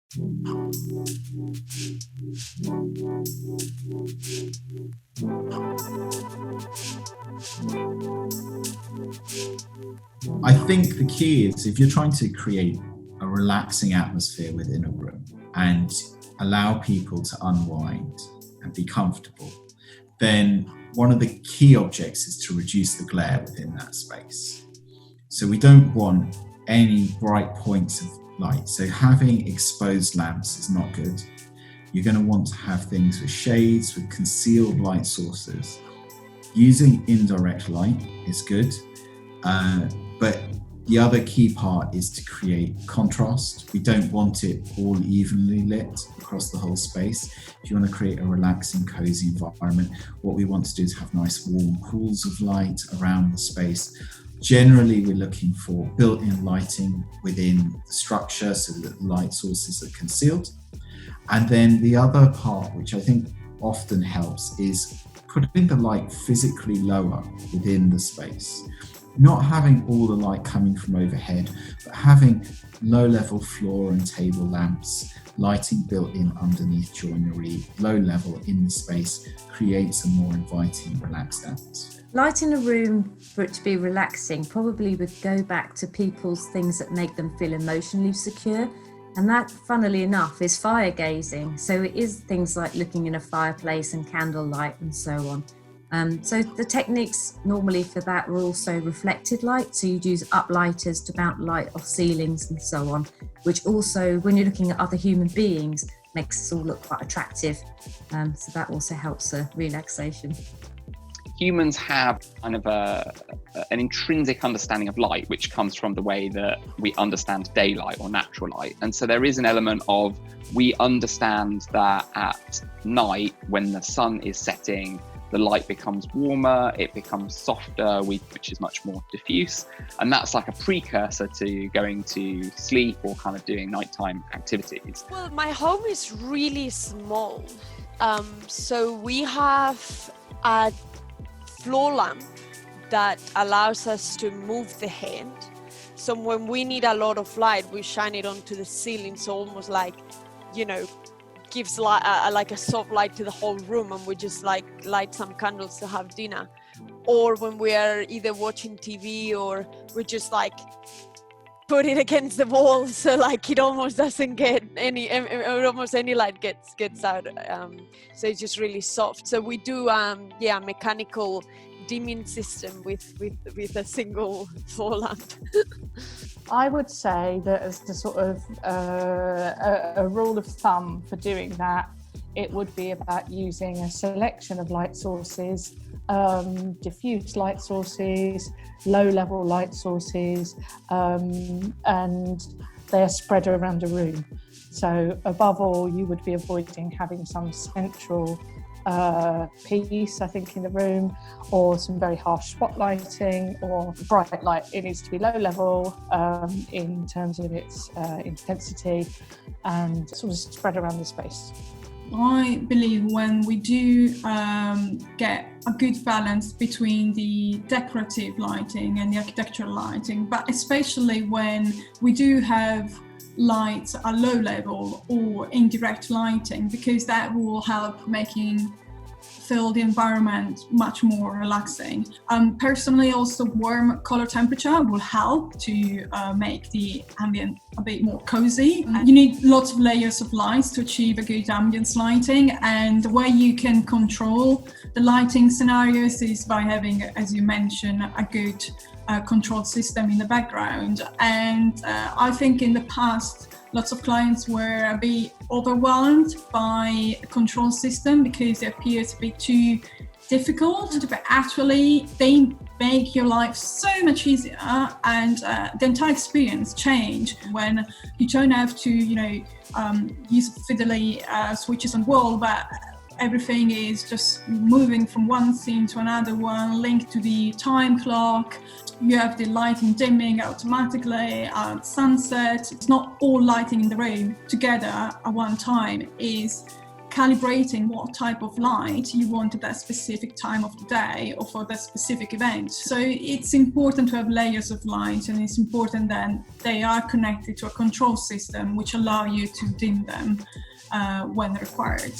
I think the key is if you're trying to create a relaxing atmosphere within a room and allow people to unwind and be comfortable, then one of the key objects is to reduce the glare within that space. So we don't want any bright points of light. So having exposed lamps is not good. You're going to want to have things with shades, with concealed light sources. Using indirect light is good, but the other key part is to create contrast. We don't want it all evenly lit across the whole space. If you want to create a relaxing, cozy environment, what we want to do is have nice warm pools of light around the space. Generally, we're looking for built-in lighting within the structure so that light sources are concealed. And then the other part, which I think often helps, is putting the light physically lower within the space. Not having all the light coming from overhead, but having low-level floor and table lamps, lighting built in underneath joinery, low level in the space, creates a more inviting, relaxed atmosphere. Lighting a room for it to be relaxing probably would go back to people's things that make them feel emotionally secure. And that, funnily enough, is fire gazing. So it is things like looking in a fireplace and candlelight and so on. So the techniques normally for that are also reflected light. So you'd use uplighters to bounce light off ceilings and so on, which also, when you're looking at other human beings, makes us all look quite attractive. So that also helps relaxation. Humans have kind of an intrinsic understanding of light, which comes from the way that we understand daylight or natural light. And so there is an element of, we understand that at night, when the sun is setting, the light becomes warmer, it becomes softer, which is much more diffuse. And that's like a precursor to going to sleep or kind of doing nighttime activities. Well, my home is really small. So we have a floor lamp that allows us to move the hand. So when we need a lot of light, we shine it onto the ceiling. So almost like, gives like a soft light to the whole room, and we just like light some candles to have dinner. Or when we are either watching TV or we just like put it against the wall, so like it almost doesn't get almost any light gets out. So it's just really soft. So we do a mechanical dimming system with a single floor lamp. I would say that as the sort of a rule of thumb for doing that, it would be about using a selection of light sources, diffuse light sources, low-level light sources, and they're spread around a room. So above all, you would be avoiding having some central piece, I think, in the room, or some very harsh spotlighting or bright light. It needs to be low level in terms of its intensity and sort of spread around the space. I believe when we do get a good balance between the decorative lighting and the architectural lighting, but especially when we do have lights at low level or indirect lighting, because that will help fill the environment much more relaxing. Personally, also warm color temperature will help to make the ambient a bit more cozy. You need lots of layers of lights to achieve a good ambience lighting, and the way you can control the lighting scenarios is by having, as you mentioned, a good control system in the background. And I think in the past, lots of clients were a bit overwhelmed by a control system because they appear to be too difficult, but actually they make your life so much easier, and the entire experience change when you don't have to, use fiddly switches on the wall, but everything is just moving from one scene to another one, linked to the time clock. You have the lighting dimming automatically at sunset. It's not all lighting in the room together at one time is calibrating what type of light you want at that specific time of the day or for that specific event. So it's important to have layers of light, and it's important that they are connected to a control system which allow you to dim them when required.